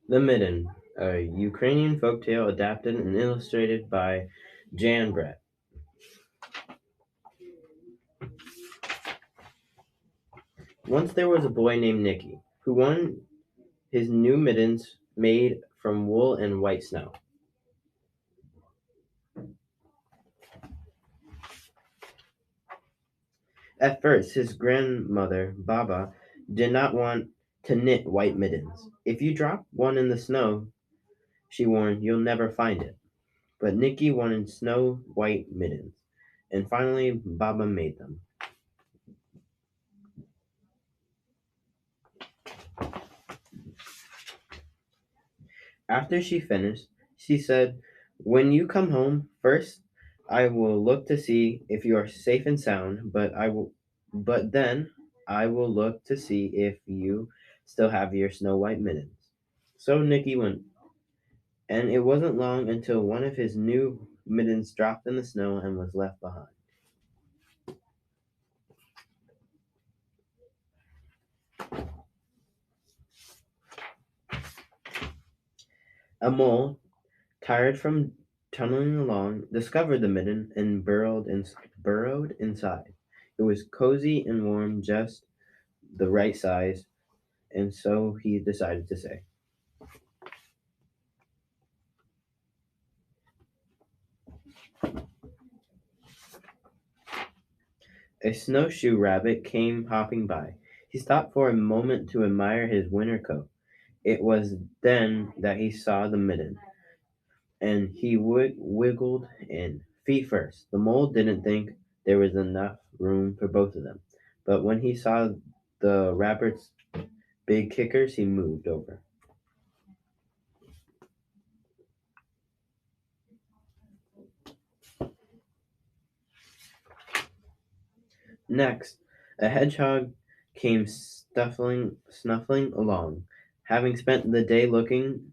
The Midden, a Ukrainian folktale adapted and illustrated by Jan Brett. Once there was a boy named Nicky who wanted his new mittens made from wool and white snow. At first, his grandmother, Baba, did not want to knit white mittens. If you drop one in the snow, she warned, you'll never find it. But Nicky wanted snow white mittens, and finally Baba made them. After she finished, she said, when you come home, first I will look to see if you are safe and sound, but then I will look to see if you still have your snow white mittens. So Nicky went, and it wasn't long until one of his new mittens dropped in the snow and was left behind. A mole, tired from tunneling along, discovered the mitten and burrowed inside. It was cozy and warm, just the right size, and so he decided to say. A snowshoe rabbit came hopping by. He stopped for a moment to admire his winter coat. It was then that he saw the mitten, and he wiggled in, feet first. The mole didn't think there was enough room for both of them, but when he saw the rabbit's big kickers, he moved over. Next, a hedgehog came snuffling along, having spent the day looking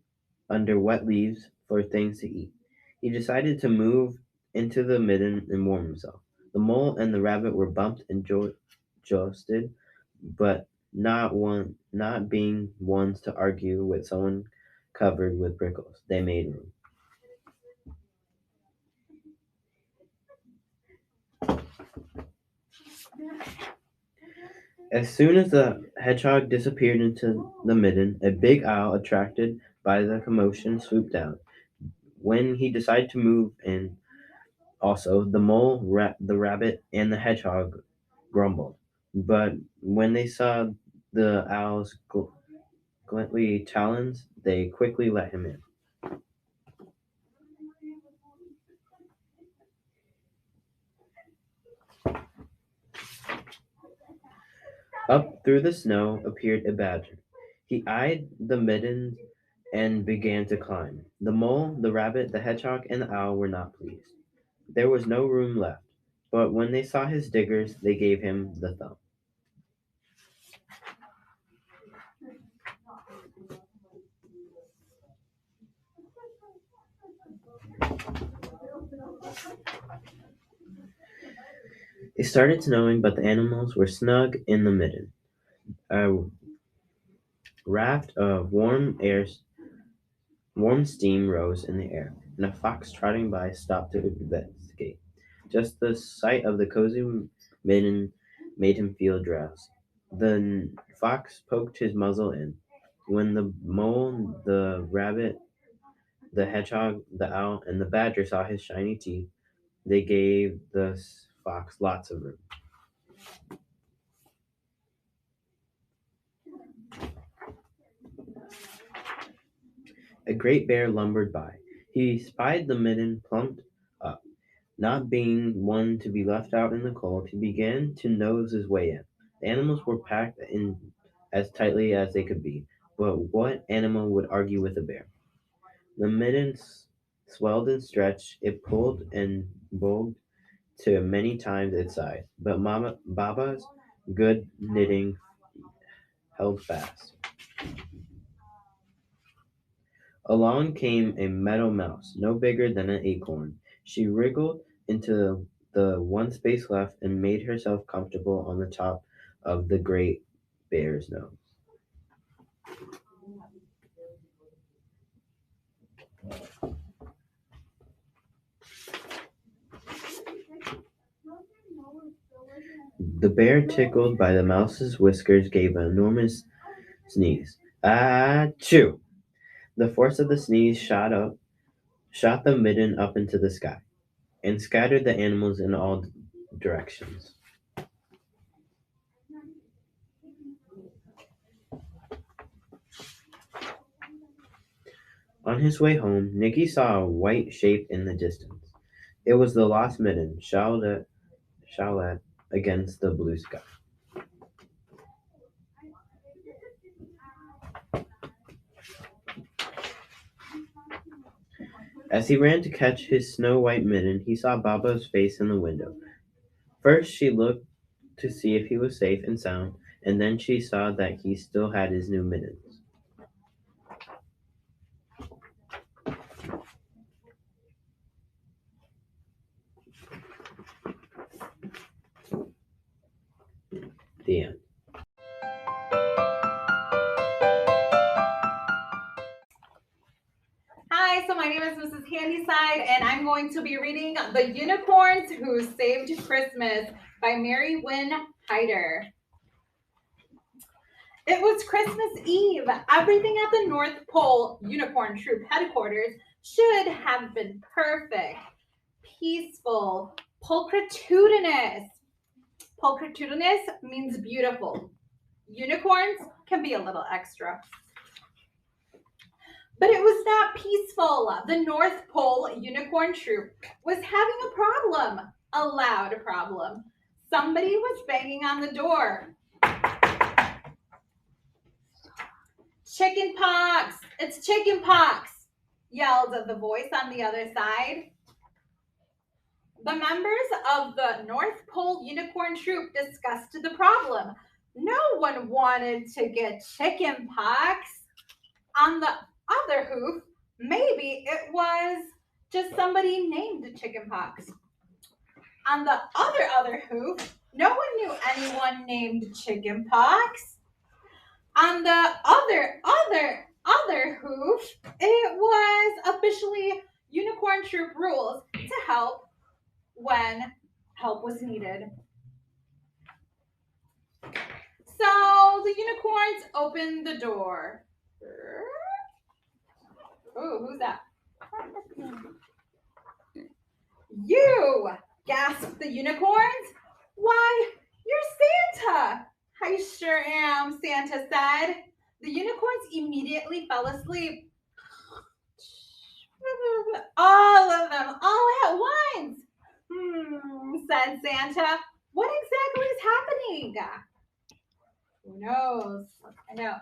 under wet leaves for things to eat. He decided to move into the midden and warm himself. The mole and the rabbit were bumped and jostled, but not being ones to argue with someone covered with prickles. They made room. As soon as the hedgehog disappeared into the midden, a big owl, attracted by the commotion, swooped down. When he decided to move in also, the mole, the rabbit, and the hedgehog grumbled. But when they saw the owl's glintly talons, they quickly let him in. Up through the snow appeared a badger. He eyed the middens and began to climb. The mole, the rabbit, the hedgehog, and the owl were not pleased. There was no room left, but when they saw his diggers, they gave him the thumb. It started snowing, but the animals were snug in the midden. A raft of warm steam rose in the air, and a fox trotting by stopped to investigate. Just the sight of the cozy midden made him feel drowsy. The fox poked his muzzle in. When the mole, the rabbit, the hedgehog, the owl, and the badger saw his shiny teeth, they gave the fox lots of room. A great bear lumbered by. He spied the midden, plumped up. Not being one to be left out in the cold, he began to nose his way in. The animals were packed in as tightly as they could be, but what animal would argue with a bear? The midden swelled and stretched, it pulled and bulged to many times its size, but Baba's good knitting held fast. Along came a meadow mouse, no bigger than an acorn. She wriggled into the one space left and made herself comfortable on the top of the great bear's nose. The bear, tickled by the mouse's whiskers, gave an enormous sneeze. Achoo! The force of the sneeze shot the midden up into the sky, and scattered the animals in all directions. On his way home, Nicky saw a white shape in the distance. It was the lost midden, shallot against the blue sky. As he ran to catch his snow-white midden, he saw Babo's face in the window. First she looked to see if he was safe and sound, and then she saw that he still had his new mittens. The end. Hi, so my name is Mrs. Handyside, and I'm going to be reading The Unicorns Who Saved Christmas by Mary Wynn Hyder. It was Christmas Eve. Everything at the North Pole Unicorn Troop headquarters should have been perfect, peaceful, pulchritudinous. Pulchritudinous means beautiful. Unicorns can be a little extra. But it was not peaceful. The North Pole Unicorn Troop was having a problem, a loud problem. Somebody was banging on the door. Chicken pox! It's chicken pox! Yelled the voice on the other side. The members of the North Pole Unicorn Troop discussed the problem. No one wanted to get chicken pox. On the other hoof, maybe it was just somebody named chickenpox. On the other hoof, no one knew anyone named chickenpox. On the other hoof, it was officially Unicorn Troop rules to help when help was needed. So the unicorns opened the door. Oh, who's that? You! Gasped the unicorns. Why, you're Santa! I sure am, Santa said. The unicorns immediately fell asleep. All of them, all at once. Said Santa. What exactly is happening? Who knows? I know.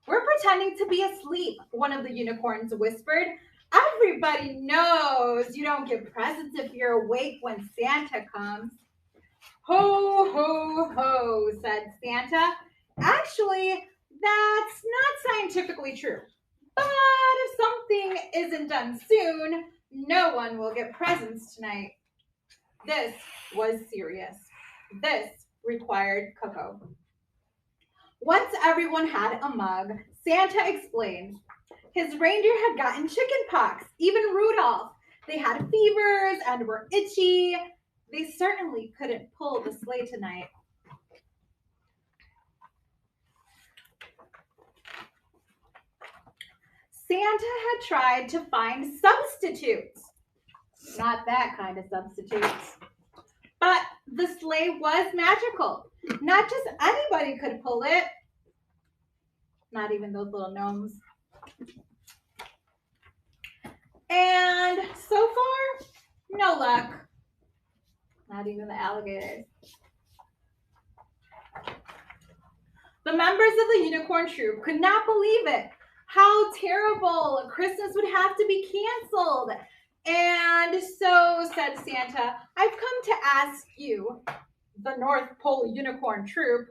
We're pretending to be asleep, one of the unicorns whispered. Everybody knows you don't give presents if you're awake when Santa comes. Ho, ho, ho, said Santa. Actually, that's not scientifically true. But if something isn't done soon, no one will get presents tonight. This was serious. This required cocoa. Once everyone had a mug, Santa explained. His reindeer had gotten chicken pox, even Rudolph. They had fevers and were itchy. They certainly couldn't pull the sleigh tonight. Santa had tried to find substitutes. Not that kind of substitutes. But the sleigh was magical. Not just anybody could pull it. Not even those little gnomes. And so far, no luck. Not even the alligators. The members of the Unicorn Troop could not believe it. How terrible. Christmas would have to be canceled. And so, said Santa, I've come to ask you, the North Pole Unicorn Troop,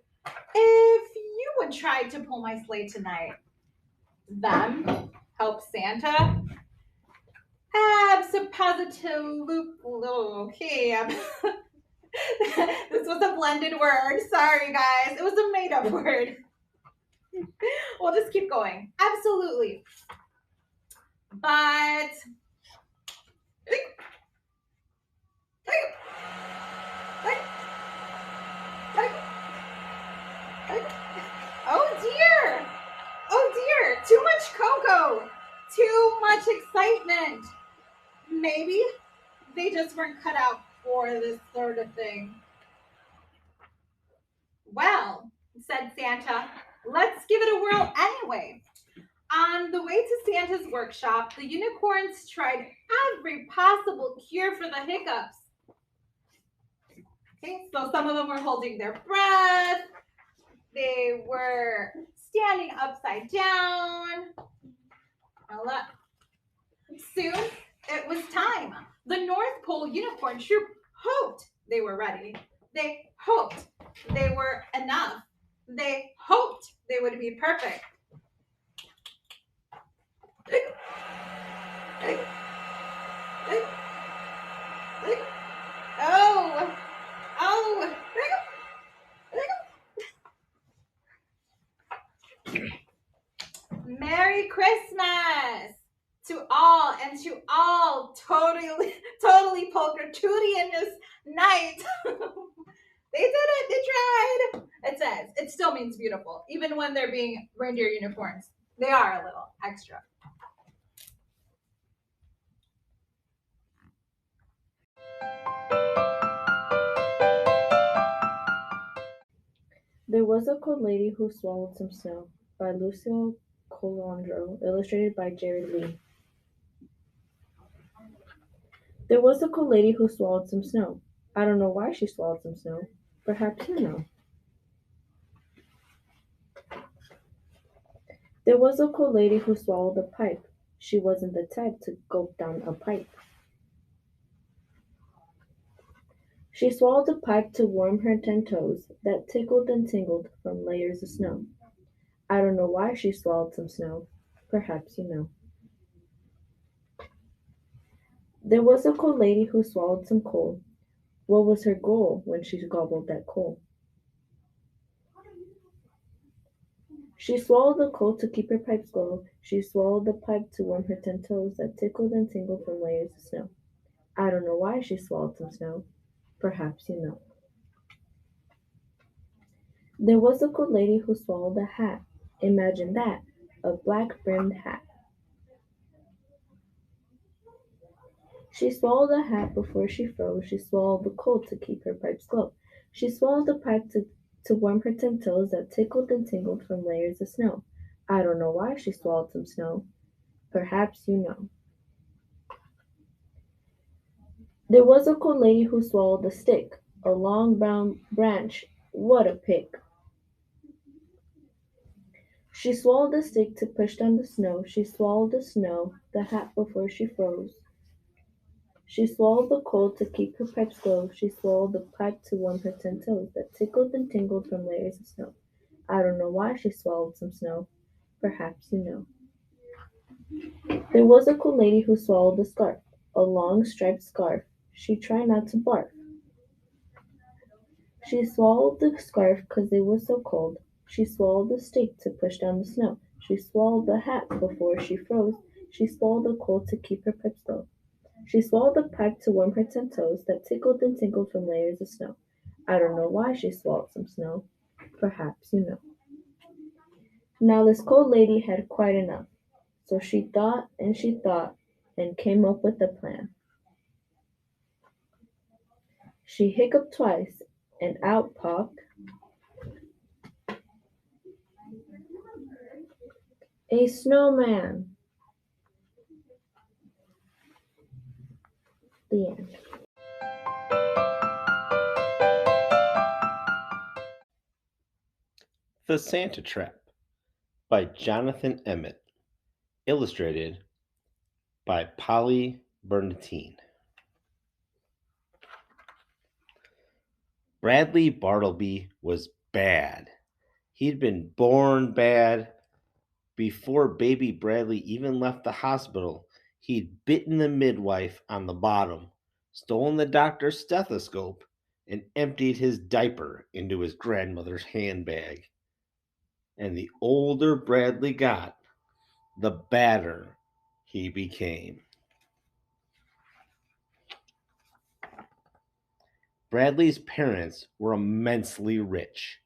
if you would try to pull my sleigh tonight. Them? Help Santa? Absolutely. Okay. This was a blended word. Sorry, guys. It was a made-up word. We'll just keep going. Absolutely. But Too much cocoa. Too much excitement. Maybe they just weren't cut out for this sort of thing. Well, said Santa, let's give it a whirl anyway. On the way to Santa's workshop, the unicorns tried every possible cure for the hiccups. Okay, so some of them were holding their breath, they were standing upside down. Now look. Soon it was time. The North Pole Unicorn Troop hoped they were ready. They hoped they were enough. They hoped they would be perfect. Oh, oh, Merry Christmas to all, and to all totally polka-tooty in this night. They did it. They tried. It says it still means beautiful, even when they're being reindeer unicorns. They are a little extra. There was a cold lady who swallowed some snow, by Lucille Colandro, illustrated by Jerry Lee. There was a cold lady who swallowed some snow. I don't know why she swallowed some snow. Perhaps you know. There was a cold lady who swallowed a pipe. She wasn't the type to gulp down a pipe. She swallowed the pipe to warm her 10 toes that tickled and tingled from layers of snow. I don't know why she swallowed some snow. Perhaps you know. There was a cold lady who swallowed some coal. What was her goal when she gobbled that coal? She swallowed the coal to keep her pipes glow. She swallowed the pipe to warm her 10 toes that tickled and tingled from layers of snow. I don't know why she swallowed some snow. Perhaps you know. There was a cold lady who swallowed a hat. Imagine that, a black-brimmed hat. She swallowed the hat before she froze. She swallowed the coal to keep her pipes glow. She swallowed the pipe to warm her 10 toes that tickled and tingled from layers of snow. I don't know why she swallowed some snow. Perhaps you know. There was a cold lady who swallowed a stick, a long brown branch. What a pick! She swallowed the stick to push down the snow. She swallowed the snow, the hat before she froze. She swallowed the coal to keep her pipes glow. She swallowed the pipe to warm her 10 toes that tickled and tingled from layers of snow. I don't know why she swallowed some snow. Perhaps you know. There was a cool lady who swallowed a scarf, a long striped scarf. She tried not to barf. She swallowed the scarf 'cause it was so cold. She swallowed the stick to push down the snow. She swallowed the hat before she froze. She swallowed the coal to keep her pipes glow. She swallowed the pipe to warm her 10 toes that tickled and tinkled from layers of snow. I don't know why she swallowed some snow. Perhaps you know. Now this cold lady had quite enough. So she thought and came up with a plan. She hiccuped twice, and out popped a snowman. The end. The Santa Trap by Jonathan Emmett. Illustrated by Polly Bernatine. Bradley Bartleby was bad. He'd been born bad. Before baby Bradley even left the hospital, he'd bitten the midwife on the bottom, stolen the doctor's stethoscope, and emptied his diaper into his grandmother's handbag. And the older Bradley got, the badder he became. Bradley's parents were immensely rich.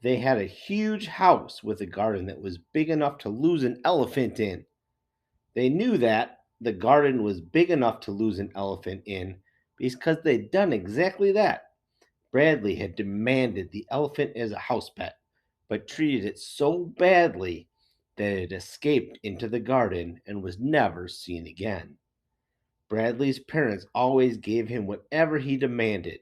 They had a huge house with a garden that was big enough to lose an elephant in. They knew that the garden was big enough to lose an elephant in because they'd done exactly that. Bradley had demanded the elephant as a house pet, but treated it so badly that it escaped into the garden and was never seen again. Bradley's parents always gave him whatever he demanded,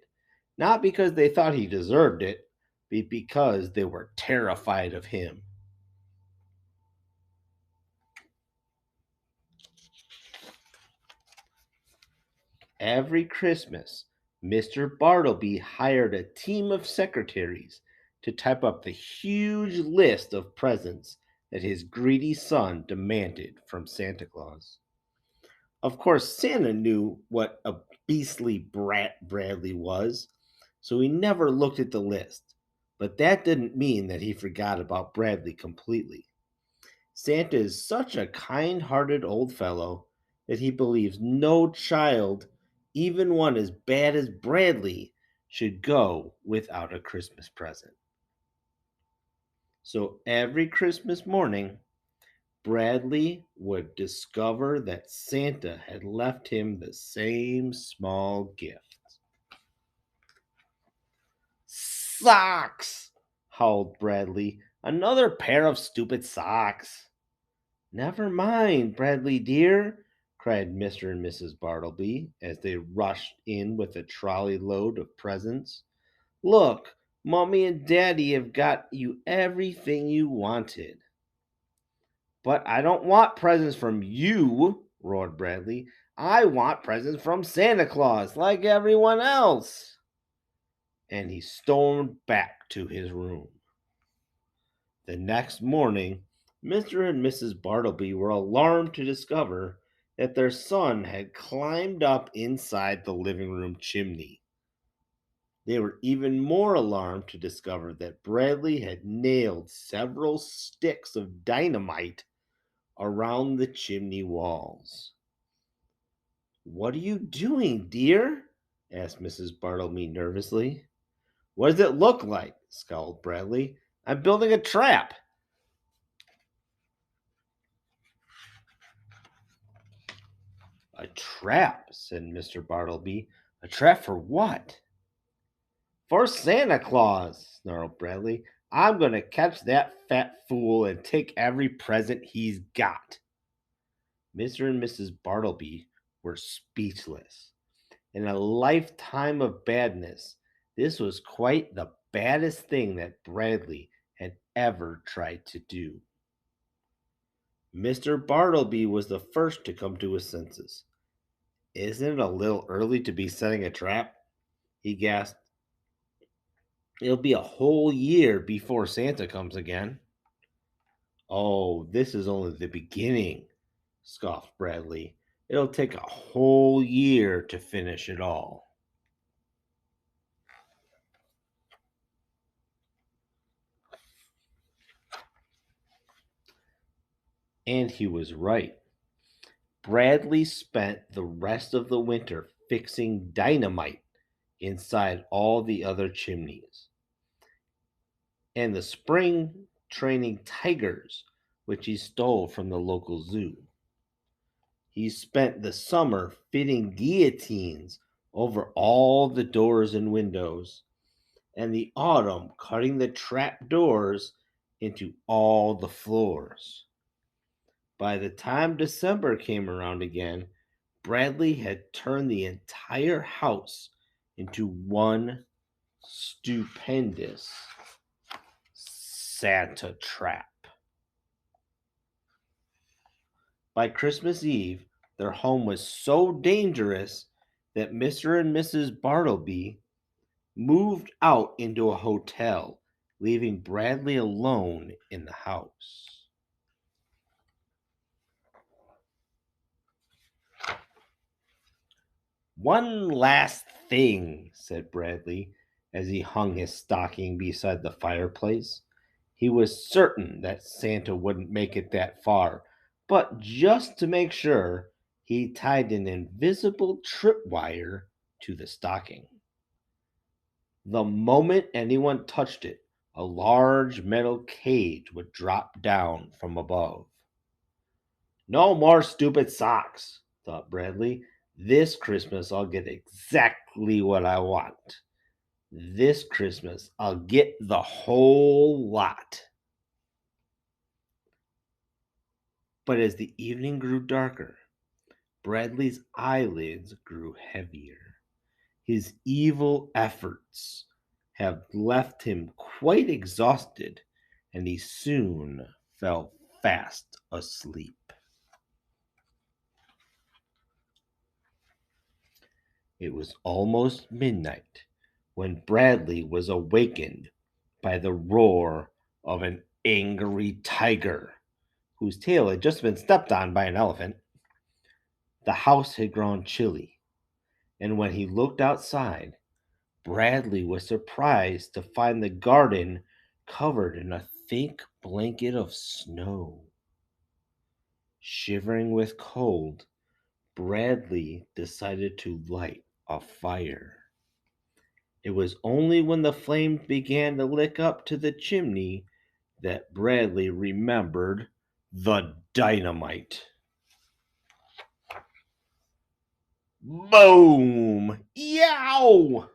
not because they thought he deserved it, but because they were terrified of him. Every Christmas, Mr. Bartleby hired a team of secretaries to type up the huge list of presents that his greedy son demanded from Santa Claus. Of course, Santa knew what a beastly brat Bradley was, so he never looked at the list. But that didn't mean that he forgot about Bradley completely. Santa is such a kind hearted old fellow that he believes no child, even one as bad as Bradley, should go without a Christmas present. So every Christmas morning, Bradley would discover that Santa had left him the same small gift. Socks! Howled Bradley. Another pair of stupid socks. Never mind, Bradley dear, cried Mr. and Mrs. Bartleby as they rushed in with a trolley load of presents. Look, Mommy and Daddy have got you everything you wanted. But I don't want presents from you, roared Bradley. I want presents from Santa Claus, like everyone else. And he stormed back to his room. The next morning, Mr. and Mrs. Bartleby were alarmed to discover that their son had climbed up inside the living room chimney. They were even more alarmed to discover that Bradley had nailed several sticks of dynamite around the chimney walls. What are you doing, dear? Asked Mrs. Bartleby nervously. What does it look like? Scowled Bradley. I'm building a trap. A trap, said Mr. Bartleby. A trap for what? For Santa Claus, snarled Bradley. I'm going to catch that fat fool and take every present he's got. Mr. and Mrs. Bartleby were speechless. In a lifetime of badness, this was quite the baddest thing that Bradley had ever tried to do. Mr. Bartleby was the first to come to his senses. Isn't it a little early to be setting a trap? He gasped. It'll be a whole year before Santa comes again. Oh, this is only the beginning, scoffed Bradley. It'll take a whole year to finish it all. And he was right. Bradley spent the rest of the winter fixing dynamite inside all the other chimneys, and the spring training tigers, which he stole from the local zoo. He spent the summer fitting guillotines over all the doors and windows, and the autumn cutting the trap doors into all the floors. By the time December came around again, Bradley had turned the entire house into one stupendous Santa trap. By Christmas Eve, their home was so dangerous that Mr. and Mrs. Bartleby moved out into a hotel, leaving Bradley alone in the house. One last thing, said Bradley, as he hung his stocking beside the fireplace. He was certain that Santa wouldn't make it that far, but just to make sure, he tied an invisible tripwire to the stocking. The moment anyone touched it, a large metal cage would drop down from above. No more stupid socks, thought Bradley. This Christmas I'll get exactly what I want. This Christmas I'll get the whole lot. But as the evening grew darker, Bradley's eyelids grew heavier. His evil efforts had left him quite exhausted, and he soon fell fast asleep. It was almost midnight when Bradley was awakened by the roar of an angry tiger, whose tail had just been stepped on by an elephant. The house had grown chilly, and when he looked outside, Bradley was surprised to find the garden covered in a thick blanket of snow. Shivering with cold, Bradley decided to light a fire. It was only when the flames began to lick up to the chimney that Bradley remembered the dynamite. Boom! Yow!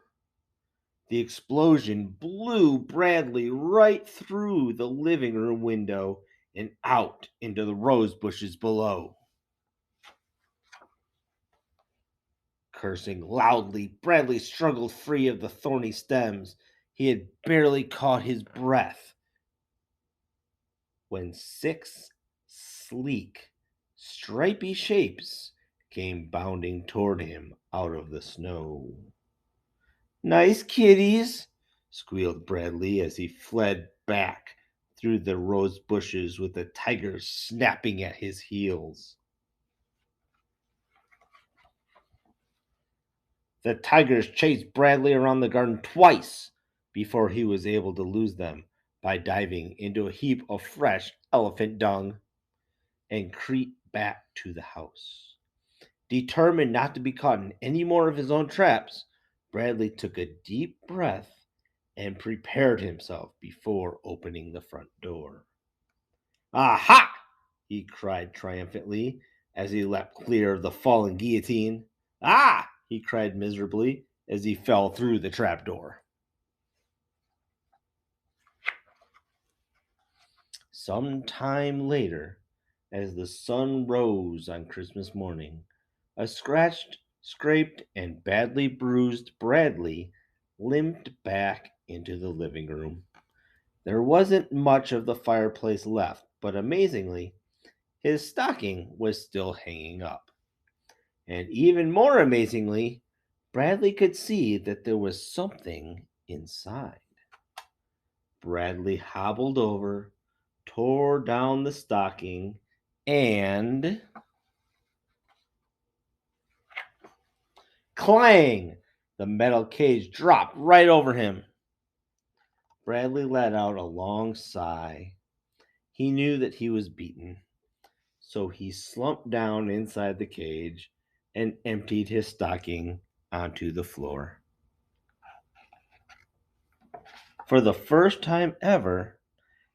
The explosion blew Bradley right through the living room window and out into the rose bushes below. Cursing loudly, Bradley struggled free of the thorny stems. He had barely caught his breath when 6 sleek, stripy shapes came bounding toward him out of the snow. Nice kitties, squealed Bradley as he fled back through the rose bushes with the tiger snapping at his heels. The tigers chased Bradley around the garden twice before he was able to lose them by diving into a heap of fresh elephant dung and creep back to the house. Determined not to be caught in any more of his own traps, Bradley took a deep breath and prepared himself before opening the front door. Aha! He cried triumphantly as he leapt clear of the falling guillotine. Ah! He cried miserably as he fell through the trapdoor. Some time later, as the sun rose on Christmas morning, a scratched, scraped, and badly bruised Bradley limped back into the living room. There wasn't much of the fireplace left, but amazingly, his stocking was still hanging up. And even more amazingly, Bradley could see that there was something inside. Bradley hobbled over, tore down the stocking, and clang! The metal cage dropped right over him. Bradley let out a long sigh. He knew that he was beaten, so he slumped down inside the cage and emptied his stocking onto the floor. For the first time ever,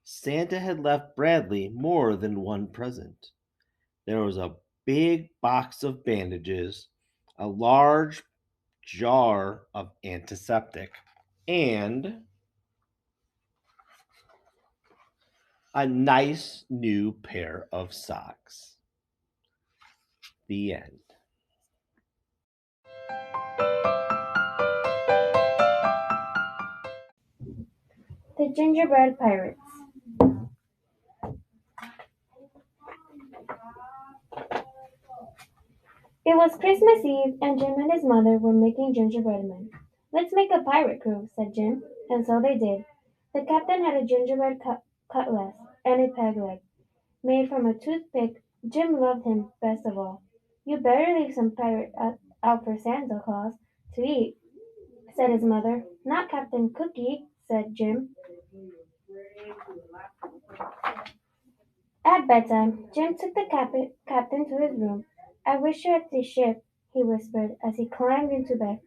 Santa had left Bradley more than one present. There was a big box of bandages, a large jar of antiseptic, and a nice new pair of socks. The end. The Gingerbread Pirates. It was Christmas Eve, and Jim and his mother were making gingerbread men. Let's make a pirate crew, said Jim, and so they did. The captain had a gingerbread cutlass and a peg leg, made from a toothpick. Jim loved him best of all. You better leave some pirate out for Santa Claus to eat, said his mother. Not Captain Cookie, said Jim. At bedtime, Jim took the captain to his room. I wish you're at the ship, he whispered as he climbed into bed.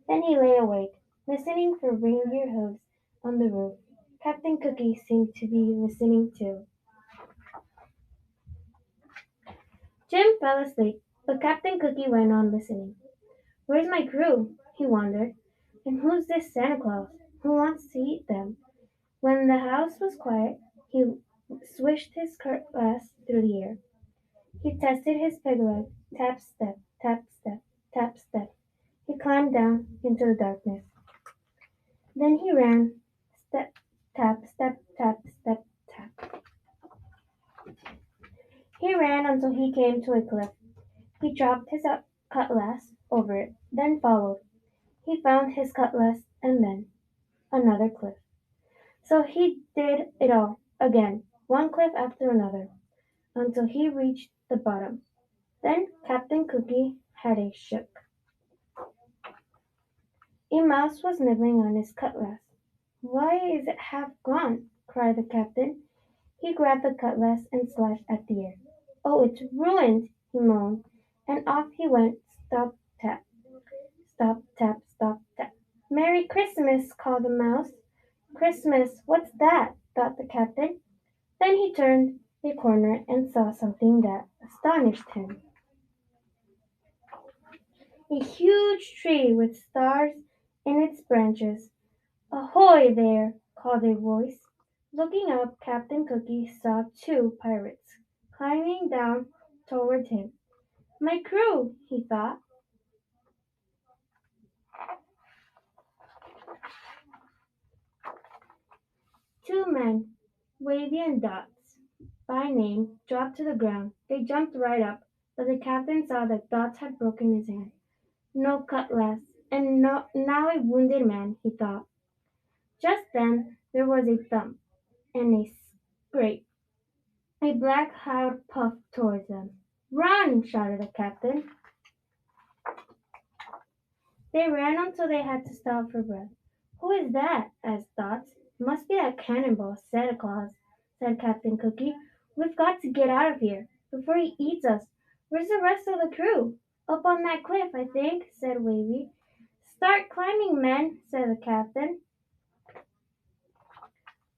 Then he lay awake, listening for reindeer hooves on the roof. Captain Cookie seemed to be listening too. Jim fell asleep, but Captain Cookie went on listening. Where's my crew? He wondered. And who's this Santa Claus? Who wants to eat them? When the house was quiet, he swished his cutlass through the air. He tested his peg leg. Tap, step, tap, step, tap, step. He climbed down into the darkness. Then he ran. Step, tap, step, tap, step, tap. He ran until he came to a cliff. He dropped his cutlass over it, then followed. He found his cutlass and then another cliff. So he did it all again, one cliff after another, until he reached the bottom. Then Captain Cookie had a shook. A mouse was nibbling on his cutlass. "Why is it half gone?" cried the captain. He grabbed the cutlass and slashed at the air. "Oh, it's ruined!" he moaned, and off he went. Stop, tap, stop, tap, stop, tap. "Merry Christmas!" called the mouse. "Christmas! What's that?" thought the captain. Then he turned a corner and saw something that astonished him. A huge tree with stars in its branches. "Ahoy there!" called a voice. Looking up, Captain Cookie saw two pirates climbing down toward him. "My crew," he thought. Two men, Wavy and Dots, by name, dropped to the ground. They jumped right up, but the captain saw that Dots had broken his hand. No cutlass, and now a wounded man, he thought. Just then there was a thump and a scrape. A black cloud puffed towards them. "Run!" shouted the captain. They ran until they had to stop for breath. "Who is that?" asked Dots. "It must be that cannonball Santa Claus," said Captain Cookie. "We've got to get out of here before he eats us. Where's the rest of the crew?" "Up on that cliff, I think," said Wavy. "Start climbing, men," said the captain.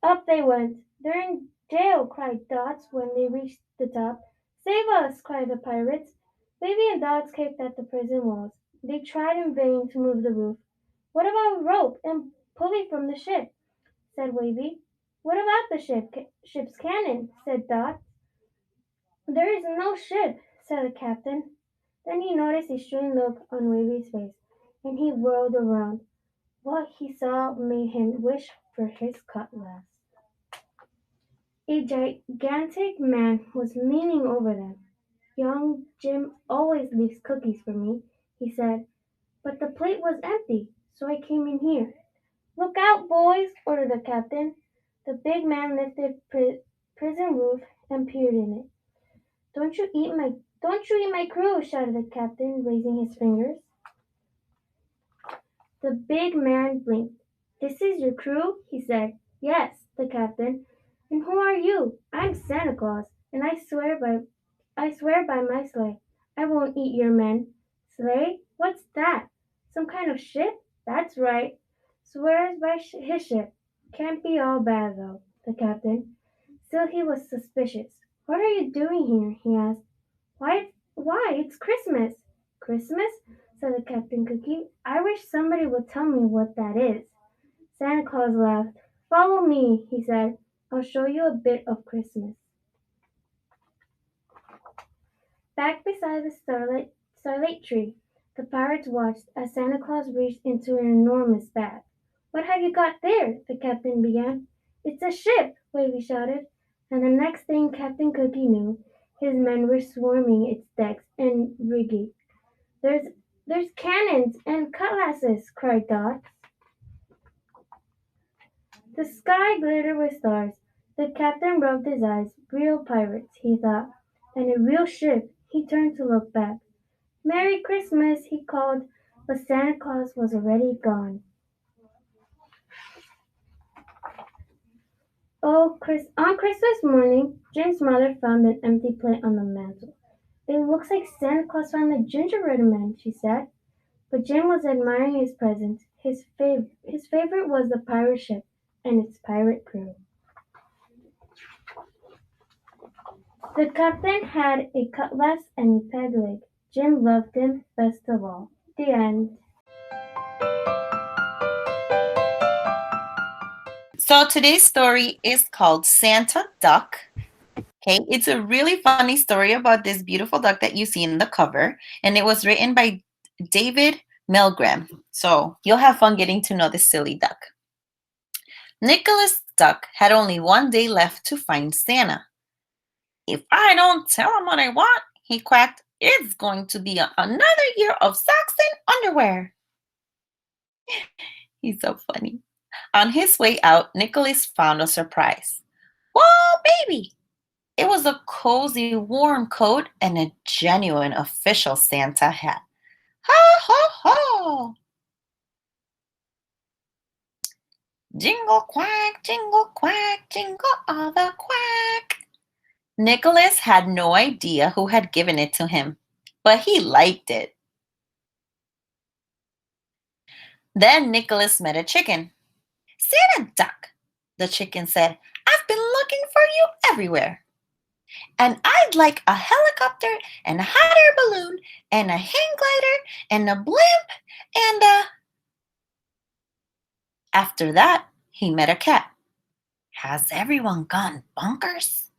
Up they went. "They're in jail," cried Dots when they reached the top. "Save us!" cried the pirates. Wavy and Dots kicked at the prison walls. They tried in vain to move the roof. "What about a rope and pulley from the ship?" said Wavy. "What about the ship's cannon?" said Dot. "There is no ship," said the captain. Then he noticed a strange look on Wavy's face, and he whirled around. What he saw made him wish for his cutlass. A gigantic man was leaning over them. "Young Jim always leaves cookies for me," he said, "but the plate was empty, so I came in here." "Look out, boys!" ordered the captain. The big man lifted prison roof and peered in it. Don't you eat my crew!" shouted the captain, raising his fingers. The big man blinked. "This is your crew?" he said. "Yes," the captain. "And who are you?" "I'm Santa Claus, and I swear by my sleigh, I won't eat your men." "Sleigh? What's that? Some kind of ship?" "That's right. Swears by his ship. Can't be all bad, though," the captain. Still he was suspicious. "What are you doing here?" he asked. Why, it's Christmas." "Christmas?" said the Captain Cookie. "I wish somebody would tell me what that is." Santa Claus laughed. "Follow me," he said. "I'll show you a bit of Christmas." Back beside the starlight tree, the pirates watched as Santa Claus reached into an enormous bag. "What have you got there?" the captain began. "It's a ship!" Wavy shouted, and the next thing Captain Cookie knew, his men were swarming its decks and rigging. "There's there's cannons and cutlasses!" cried Dot. The sky glittered with stars. The captain rubbed his eyes. Real pirates, he thought, and a real ship. He turned to look back. "Merry Christmas!" he called, but Santa Claus was already gone. On Christmas morning, Jim's mother found an empty plate on the mantel. "It looks like Santa Claus found the gingerbread man," she said. But Jim was admiring his present. His favorite was the pirate ship, and its pirate crew. The captain had a cutlass and a peg leg. Jim loved him best of all. The end. So today's story is called Santa Duck. Okay, it's a really funny story about this beautiful duck that you see in the cover, and it was written by David Milgram. So you'll have fun getting to know this silly duck. Nicholas Duck had only one day left to find Santa. If I don't tell him what I want, he quacked, it's going to be another year of socks and underwear. He's so funny. On his way out, Nicholas found a surprise. Whoa, baby! It was a cozy, warm coat and a genuine official Santa hat. Ha, ha, ha! Jingle quack, jingle all the quack. Nicholas had no idea who had given it to him, but he liked it. Then Nicholas met a chicken. Santa Duck, the chicken said, I've been looking for you everywhere. And I'd like a helicopter and a hot air balloon and a hang glider and a blimp and a... After that, he met a cat. Has everyone gone bonkers?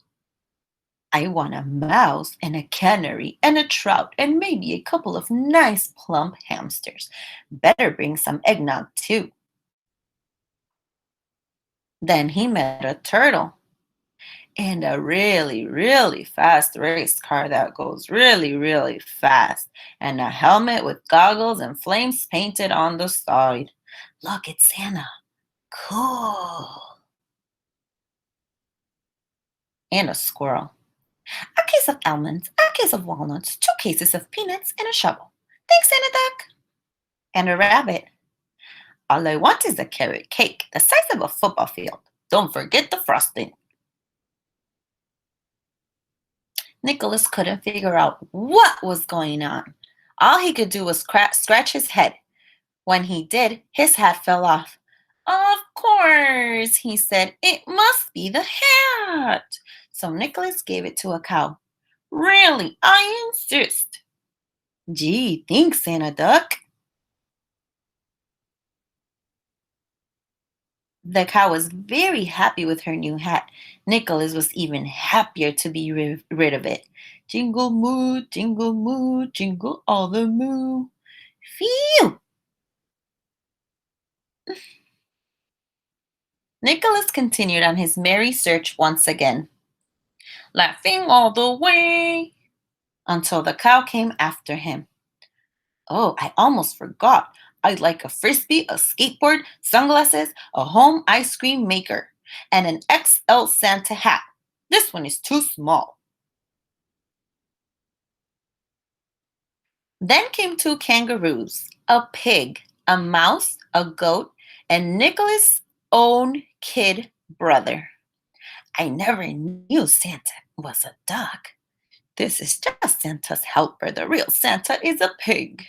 I want a mouse and a canary and a trout and maybe a couple of nice plump hamsters. Better bring some eggnog too. Then he met a turtle and a really, really fast race car that goes really, really fast, and a helmet with goggles and flames painted on the side. Look, it's Santa. Cool. And a squirrel. A case of almonds, a case of walnuts, 2 cases of peanuts, and a shovel. Thanks, Santa Duck. And a rabbit. All I want is a carrot cake the size of a football field. Don't forget the frosting. Nicholas couldn't figure out what was going on. All he could do was scratch his head. When he did, his hat fell off. Of course, he said, it must be the hat. So Nicholas gave it to a cow. Really, I insist. Gee, thanks, Santa Duck. The cow was very happy with her new hat. Nicholas was even happier to be rid of it. Jingle moo, jingle all the moo. Phew! Nicholas continued on his merry search once again, laughing all the way, until the cow came after him. Oh, I almost forgot. I'd like a frisbee, a skateboard, sunglasses, a home ice cream maker, and an XL Santa hat. This one is too small. Then came 2 kangaroos, a pig, a mouse, a goat, and Nicholas' own kid brother. I never knew Santa was a duck. This is just Santa's helper. The real Santa is a pig.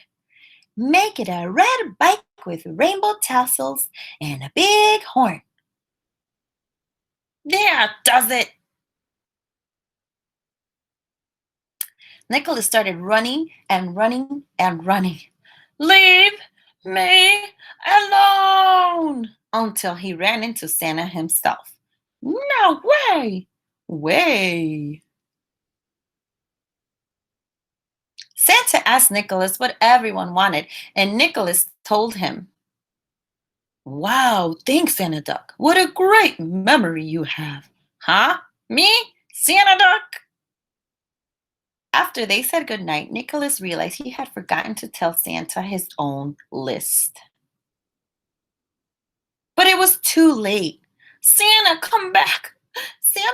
Make it a red bike with rainbow tassels and a big horn. There does it. Nicholas started running and running and running. Leave me alone, until he ran into Santa himself. No way! Way! Santa asked Nicholas what everyone wanted, and Nicholas told him. Wow, thanks, Santa Duck. What a great memory you have. Huh? Me? Santa Duck? After they said goodnight, Nicholas realized he had forgotten to tell Santa his own list. But it was too late. Santa, come back. Santa?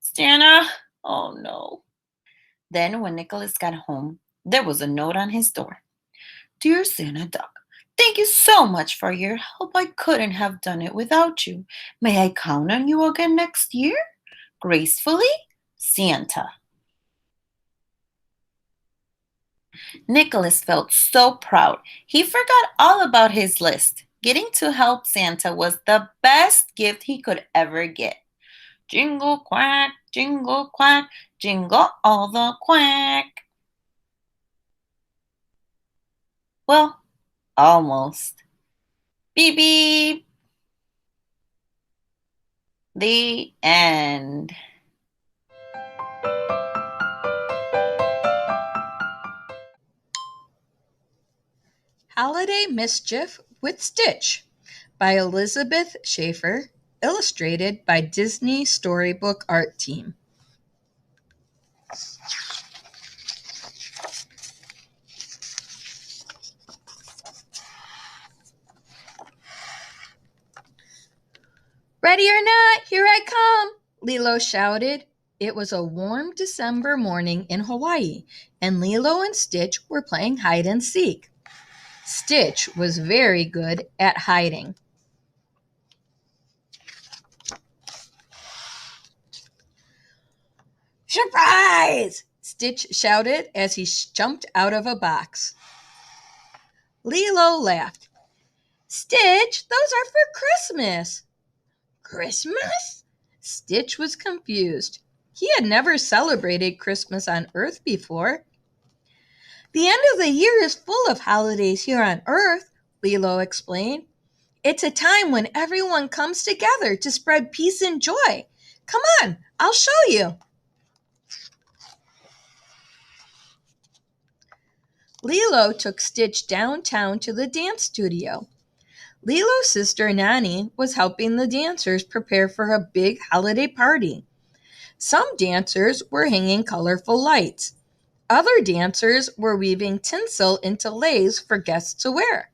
Santa? Oh no. Then when Nicholas got home, there was a note on his door. Dear Santa Duck, thank you so much for your help. I couldn't have done it without you. May I count on you again next year? Gracefully, Santa. Nicholas felt so proud. He forgot all about his list. Getting to help Santa was the best gift he could ever get. Jingle quack, jingle all the quack. Well, almost. Beep beep. The end. Holiday Mischief with Stitch by Elizabeth Shafer, illustrated by Disney Storybook Art Team. Ready or not, here I come, Lilo shouted. It was a warm December morning in Hawaii, and Lilo and Stitch were playing hide and seek. Stitch was very good at hiding. Surprise! Stitch shouted as he jumped out of a box. Lilo laughed. Stitch, those are for Christmas. Christmas? Stitch was confused. He had never celebrated Christmas on Earth before. The end of the year is full of holidays here on Earth, Lilo explained. It's a time when everyone comes together to spread peace and joy. Come on, I'll show you. Lilo took Stitch downtown to the dance studio. Lilo's sister Nani was helping the dancers prepare for a big holiday party. Some dancers were hanging colorful lights. Other dancers were weaving tinsel into leis for guests to wear.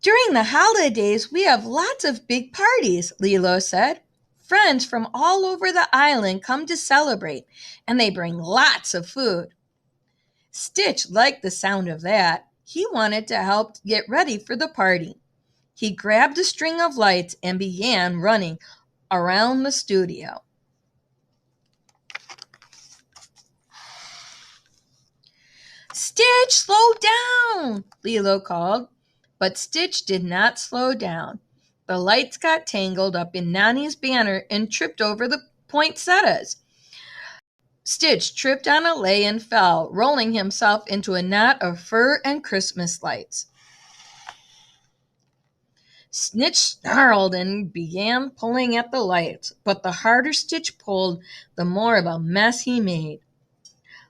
During the holidays, we have lots of big parties, Lilo said. Friends from all over the island come to celebrate, and they bring lots of food. Stitch liked the sound of that. He wanted to help get ready for the party. He grabbed a string of lights and began running around the studio. Stitch, slow down, Lilo called. But Stitch did not slow down. The lights got tangled up in Nani's banner and tripped over the poinsettias. Stitch tripped on a lei and fell, rolling himself into a knot of fur and Christmas lights. Stitch snarled and began pulling at the lights, but the harder Stitch pulled, the more of a mess he made.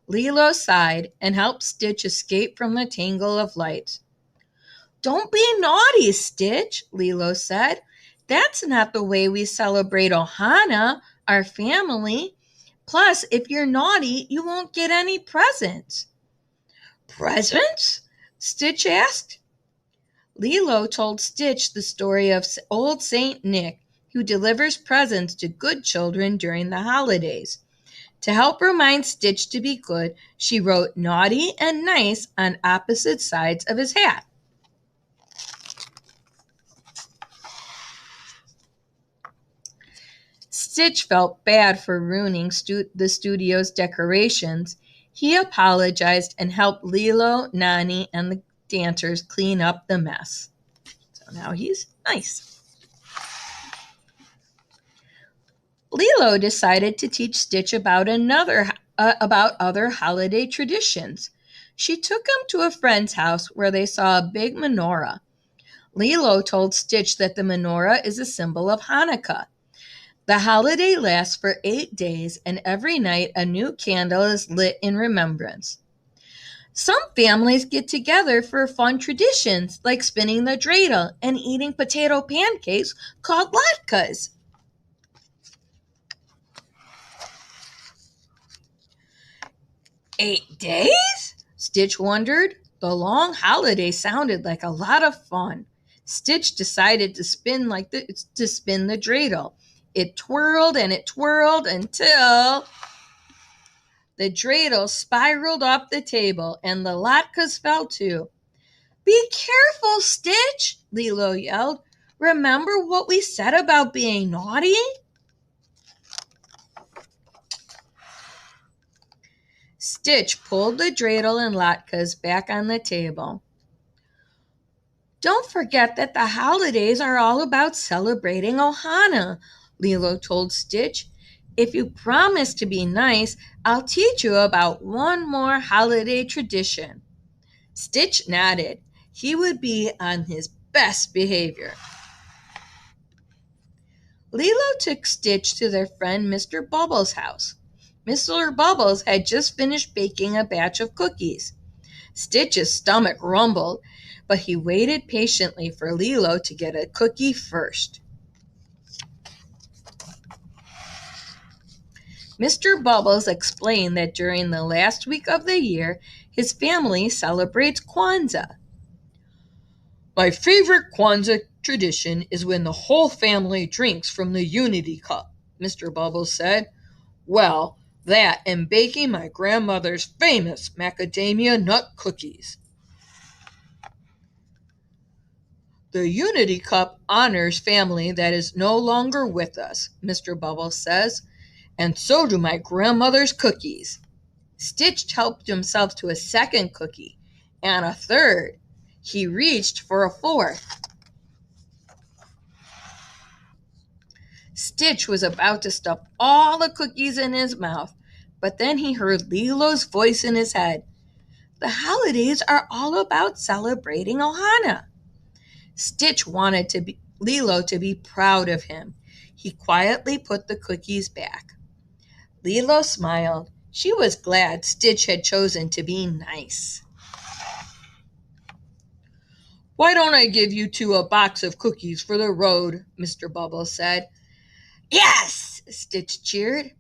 Lilo sighed and helped Stitch escape from the tangle of lights. Don't be naughty, Stitch, Lilo said. That's not the way we celebrate Ohana, our family. Plus, if you're naughty, you won't get any presents. Presents? Stitch asked. Lilo told Stitch the story of old Saint Nick, who delivers presents to good children during the holidays. To help remind Stitch to be good, she wrote naughty and nice on opposite sides of his hat. Stitch felt bad for ruining the studio's decorations. He apologized and helped Lilo, Nani, and the dancers clean up the mess. So now he's nice. Lilo decided to teach Stitch about other holiday traditions. She took him to a friend's house where they saw a big menorah. Lilo told Stitch that the menorah is a symbol of Hanukkah. The holiday lasts for 8 days, and every night a new candle is lit in remembrance. Some families get together for fun traditions, like spinning the dreidel and eating potato pancakes called latkes. "8 days?" Stitch wondered. The long holiday sounded like a lot of fun. Stitch decided to spin the dreidel. It twirled and it twirled until the dreidel spiraled off the table and the latkes fell too. "Be careful, Stitch," Lilo yelled. "Remember what we said about being naughty?" Stitch pulled the dreidel and latkes back on the table. Don't forget that the holidays are all about celebrating Ohana, Lilo told Stitch. If you promise to be nice, I'll teach you about one more holiday tradition. Stitch nodded. He would be on his best behavior. Lilo took Stitch to their friend Mr. Bubbles' house. Mr. Bubbles had just finished baking a batch of cookies. Stitch's stomach rumbled, but he waited patiently for Lilo to get a cookie first. Mr. Bubbles explained that during the last week of the year, his family celebrates Kwanzaa. My favorite Kwanzaa tradition is when the whole family drinks from the unity cup, Mr. Bubbles said. Well, that and baking my grandmother's famous macadamia nut cookies. The Unity Cup honors family that is no longer with us, Mr. Bubbles says, and so do my grandmother's cookies. Stitch helped himself to a second cookie and a third. He reached for a fourth. Stitch was about to stuff all the cookies in his mouth, but then he heard Lilo's voice in his head. The holidays are all about celebrating Ohana. Stitch wanted Lilo to be proud of him. He quietly put the cookies back. Lilo smiled. She was glad Stitch had chosen to be nice. Why don't I give you two a box of cookies for the road? Mr. Bubbles said. Yes! Stitch cheered.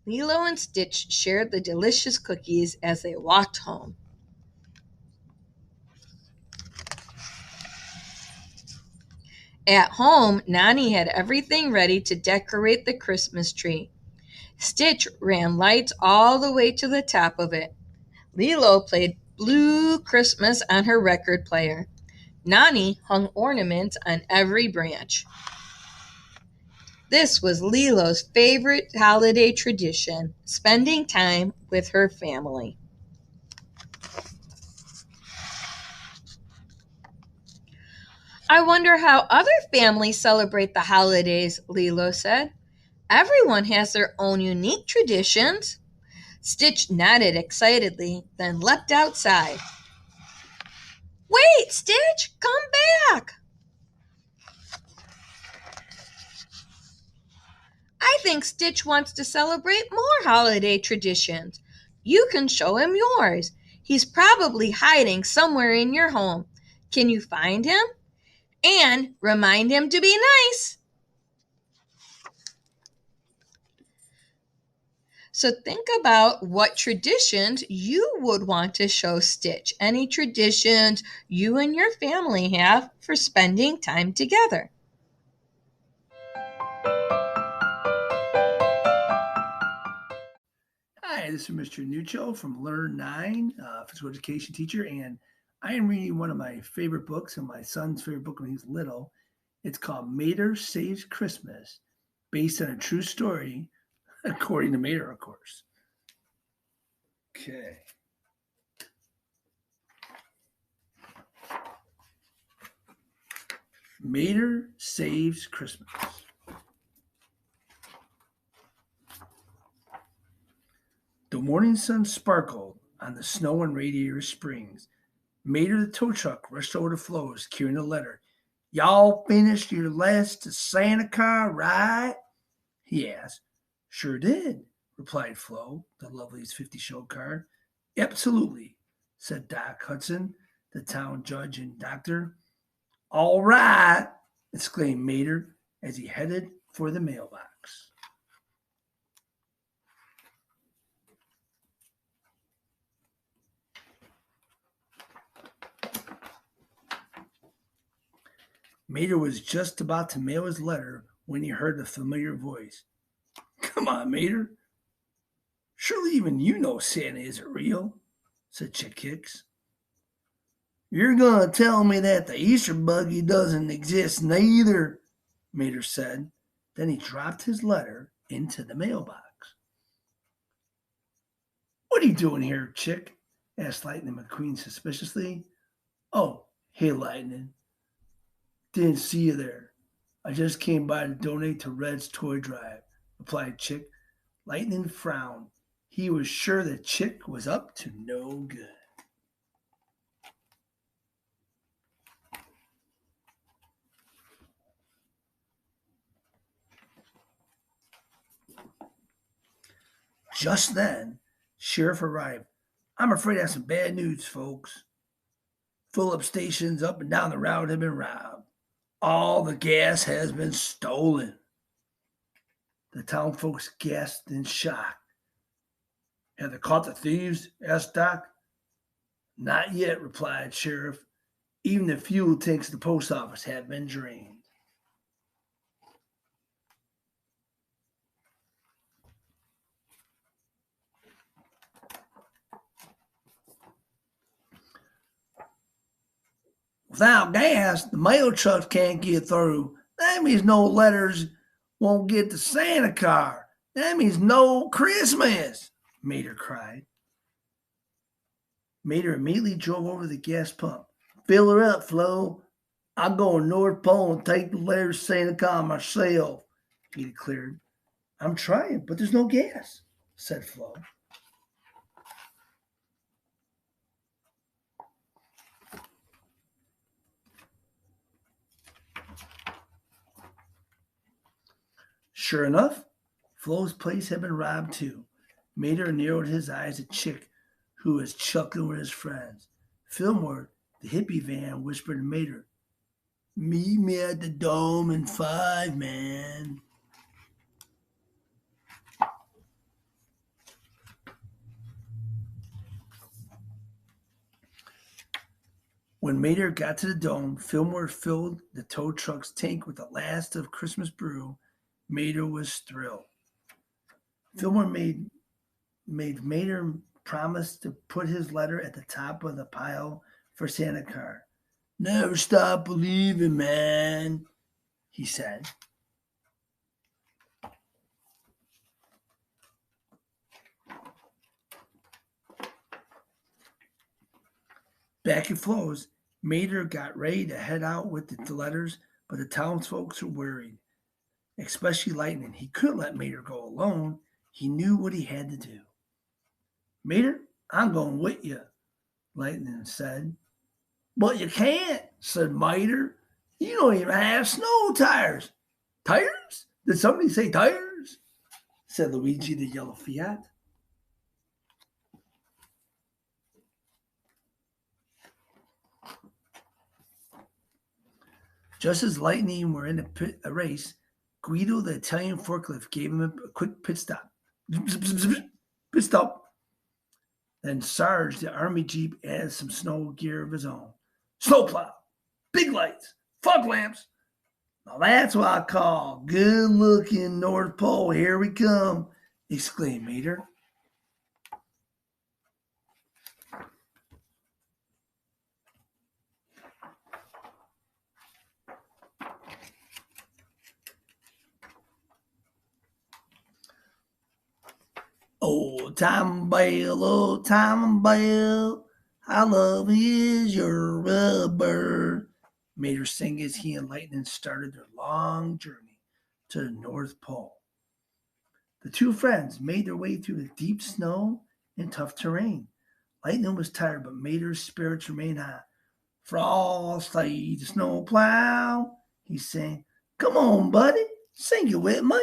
Lilo and Stitch shared the delicious cookies as they walked home. At home, Nani had everything ready to decorate the Christmas tree. Stitch ran lights all the way to the top of it. Lilo played Blue Christmas on her record player. Nani hung ornaments on every branch. This was Lilo's favorite holiday tradition, spending time with her family. I wonder how other families celebrate the holidays, Lilo said. Everyone has their own unique traditions. Stitch nodded excitedly, then leapt outside. Wait, Stitch, come back! I think Stitch wants to celebrate more holiday traditions. You can show him yours. He's probably hiding somewhere in your home. Can you find him? And remind him to be nice. So think about what traditions you would want to show Stitch. Any traditions you and your family have for spending time together. Hi, this is Mr. Nuccio from Learn 9, physical education teacher, and I am reading one of my favorite books and my son's favorite book when he was little. It's called Mater Saves Christmas, based on a true story, according to Mater, of course. Okay. Mater Saves Christmas. The morning sun sparkled on the snow in Radiator Springs. Mater the tow truck rushed over the floes, carrying a letter. Y'all finished your list to Santa car, right? He asked. Sure did, replied Flo, the loveliest 50 show car. Absolutely, said Doc Hudson, the town judge and doctor. All right, exclaimed Mater as he headed for the mailbox. Mater was just about to mail his letter when he heard a familiar voice. Come on, Mater. Surely even you know Santa isn't real, said Chick Hicks. You're going to tell me that the Easter buggy doesn't exist neither, Mater said. Then he dropped his letter into the mailbox. What are you doing here, Chick? Asked Lightning McQueen suspiciously. Oh, hey, Lightning. Didn't see you there. I just came by to donate to Red's toy drive, replied Chick. Lightning frowned. He was sure that Chick was up to no good. Just then, Sheriff arrived. I'm afraid I have some bad news, folks. Phillip stations up and down the route have been robbed. All the gas has been stolen. The town folks gasped in shock. Have they caught the thieves? Asked Doc. Not yet, replied Sheriff. Even the fuel tanks at the post office have been drained. Without gas, the mail trucks can't get through. That means no letters won't get to Santa car. That means no Christmas, Mater cried. Mater immediately drove over to the gas pump. Fill her up, Flo. I'll go to North Pole and take the letters to Santa car myself, he declared. I'm trying, but there's no gas, said Flo. Sure enough, Flo's place had been robbed too. Mater narrowed his eyes at Chick, who was chuckling with his friends. Fillmore, the hippie van, whispered to Mater, Meet me at the dome in 5, man. When Mater got to the dome, Fillmore filled the tow truck's tank with the last of Christmas brew. Mater was thrilled. Fillmore made Mater promise to put his letter at the top of the pile for Santa car. Never stop believing, man, he said. Back at Flo's, Mater got ready to head out with the letters, but the townsfolk were worried, especially Lightning. He couldn't let Mater go alone. He knew what he had to do. Mater, I'm going with you, Lightning said. But you can't, said Mater. You don't even have snow tires. Tires? Did somebody say tires? Said Luigi the yellow Fiat. Just as Lightning were in a race, Guido the Italian forklift gave him a quick pit stop. Pit stop. Then Sarge, the army jeep, added some snow gear of his own. Snowplow, big lights, fog lamps. Now that's what I call good looking North Pole. Here we come, exclaimed Mater. Old time bell, how love is your rubber. Mater sang as he and Lightning started their long journey to the North Pole. The two friends made their way through the deep snow and tough terrain. Lightning was tired, but Mater's spirits remained high. Frosty the snowplow, he sang. Come on, buddy, sing it with me.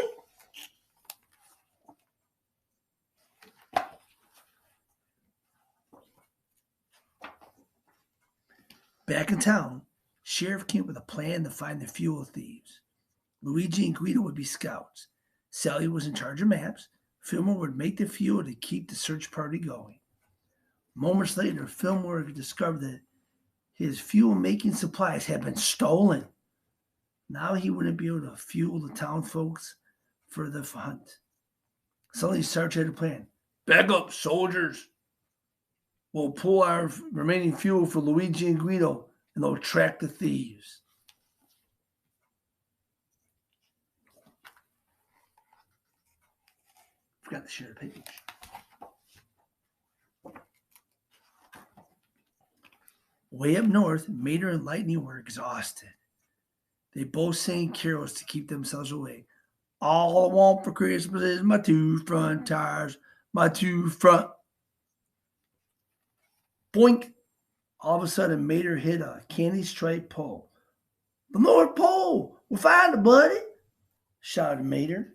Back in town, Sheriff came up with a plan to find the fuel thieves. Luigi and Guido would be scouts. Sally was in charge of maps. Fillmore would make the fuel to keep the search party going. Moments later, Fillmore discovered that his fuel-making supplies had been stolen. Now he wouldn't be able to fuel the town folks for the hunt. Suddenly, Sarge had a plan. Back up, soldiers. We'll pull our remaining fuel for Luigi and Guido, and they'll track the thieves. Forgot to share the page. Way up north, Mater and Lightning were exhausted. They both sang carols to keep themselves awake. All I want for Christmas is my two front tires, my two front. Boink! All of a sudden, Mater hit a candy striped pole. The North Pole! We'll find it, buddy! Shouted Mater.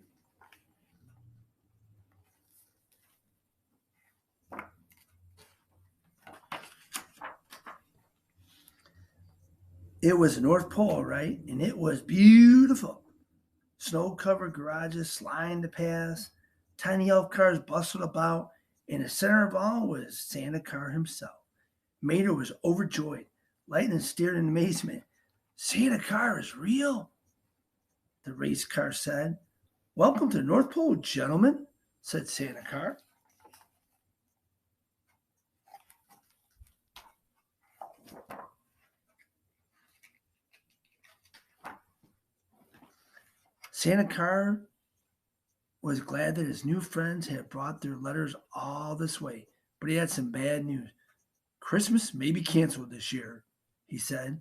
It was the North Pole, right? And it was beautiful. Snow-covered garages lined the paths, tiny elf cars bustled about, and the center of all was Santa Car himself. Mater was overjoyed. Lightning stared in amazement. Santa Car is real, the race car said. Welcome to the North Pole, gentlemen, said Santa Car. Santa Car was glad that his new friends had brought their letters all this way, but he had some bad news. Christmas may be canceled this year, he said.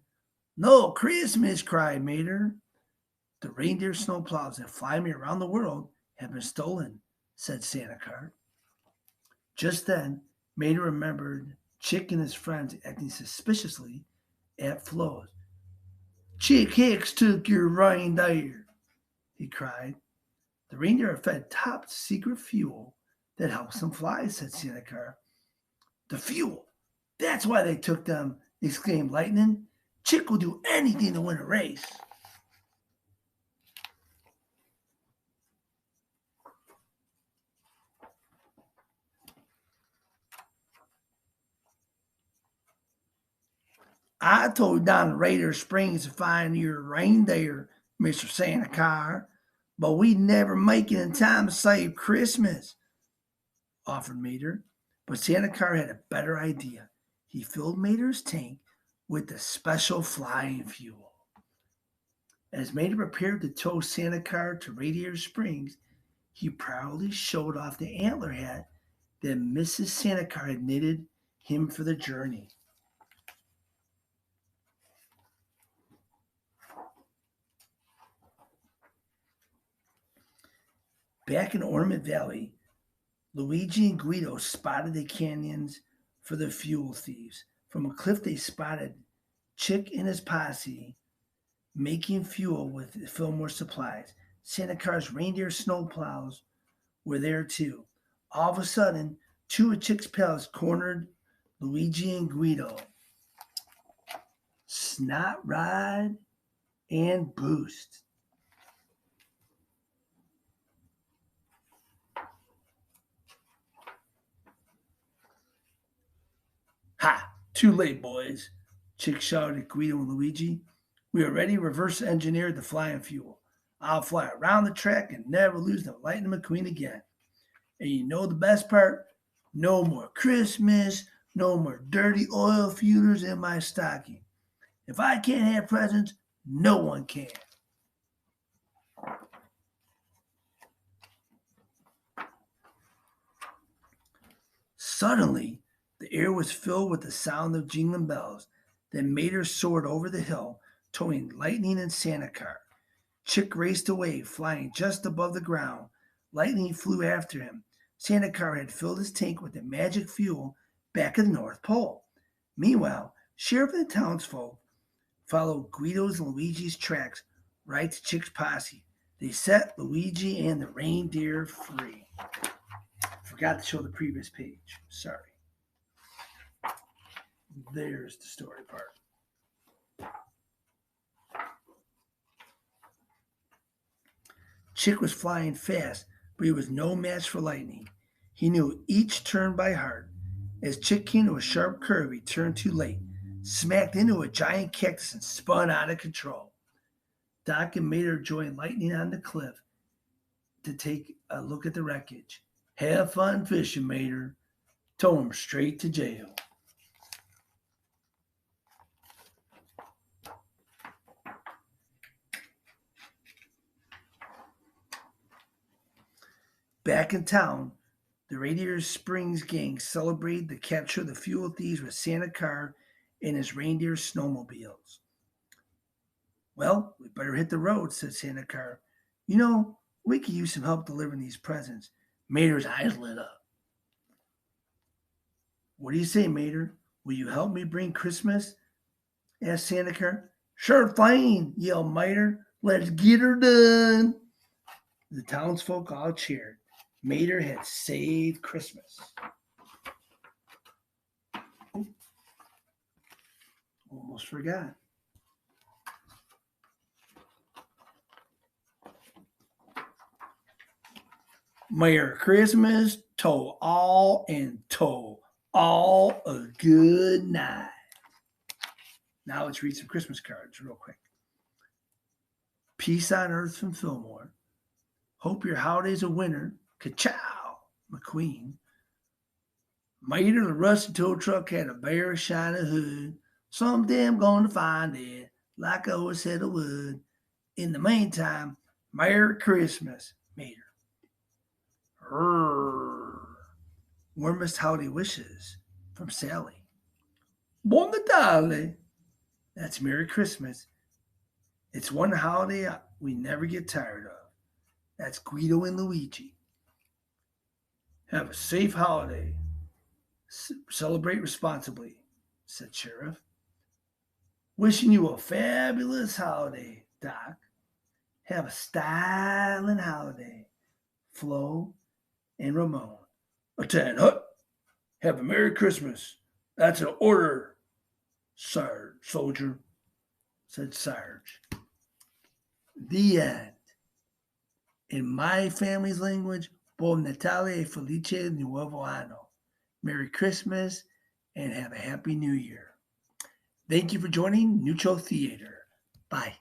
No Christmas, cried Mater. The reindeer snowplows that fly me around the world have been stolen, said Santa Car. Just then, Mater remembered Chick and his friends acting suspiciously at Flo's. Chick Hicks took your reindeer, he cried. The reindeer are fed top secret fuel that helps them fly, said Santa Car. The fuel! That's why they took them, exclaimed Lightning. Chick will do anything to win a race. I told you down to Raider Springs to find your reindeer, Mr. Santa Car, but we never make it in time to save Christmas, offered Mater. But Santa Car had a better idea. He filled Mater's tank with the special flying fuel. As Mater prepared to tow Santa Car to Radiator Springs, he proudly showed off the antler hat that Mrs. Santa Car had knitted him for the journey. Back in Ornament Valley, Luigi and Guido spotted the canyons for the fuel thieves. From a cliff, they spotted Chick and his posse making fuel with Fillmore supplies. Santa Car's reindeer snowplows were there too. All of a sudden, two of Chick's pals cornered Luigi and Guido. Snot Ride and Boost. Ha! Too late, boys, Chick shouted at Guido and Luigi. We already reverse engineered the flying fuel. I'll fly around the track and never lose the Lightning McQueen again. And you know the best part? No more Christmas, no more dirty oil feuders in my stocking. If I can't have presents, no one can. Suddenly, the air was filled with the sound of jingling bells. Then Mater soared over the hill, towing Lightning and Santa Car. Chick raced away, flying just above the ground. Lightning flew after him. Santa Car had filled his tank with the magic fuel back at the North Pole. Meanwhile, Sheriff and the townsfolk followed Guido's and Luigi's tracks right to Chick's posse. They set Luigi and the reindeer free. Forgot to show the previous page. Sorry. There's the story part. Chick was flying fast, but he was no match for Lightning. He knew each turn by heart. As Chick came to a sharp curve, he turned too late, smacked into a giant cactus, and spun out of control. Doc and Mater joined Lightning on the cliff to take a look at the wreckage. Have fun fishing, Mater. Tow him straight to jail. Back in town, the Radiator Springs gang celebrated the capture of the fuel thieves with Santa Car and his reindeer snowmobiles. Well, we better hit the road, said Santa Claus. You know, we could use some help delivering these presents. Mater's eyes lit up. What do you say, Mater? Will you help me bring Christmas? Asked Santa Claus. Sure thing, yelled Mater. Let's get her done. The townsfolk all cheered. Mater had saved Christmas. Almost forgot. Merry Christmas to all and to all a good night. Now let's read some Christmas cards real quick. Peace on Earth from Fillmore. Hope your holiday's a winner. Ka-chow, McQueen. Mater the rusty tow truck had a bare shiny hood. Someday I'm going to find it, like I always said I would. In the meantime, Merry Christmas, Mater. Warmest holiday wishes from Sally. Buon Natale. That's Merry Christmas. It's one holiday we never get tired of. That's Guido and Luigi. Have a safe holiday. Celebrate responsibly, said Sheriff. Wishing you a fabulous holiday, Doc. Have a styling holiday, Flo and Ramon. Attend, Hut. Have a Merry Christmas. That's an order, Sarge, soldier, said Sarge. The end. In my family's language, Buon Natale e Felice Nuovo Anno. Merry Christmas and have a Happy New Year. Thank you for joining Neutral Theater. Bye.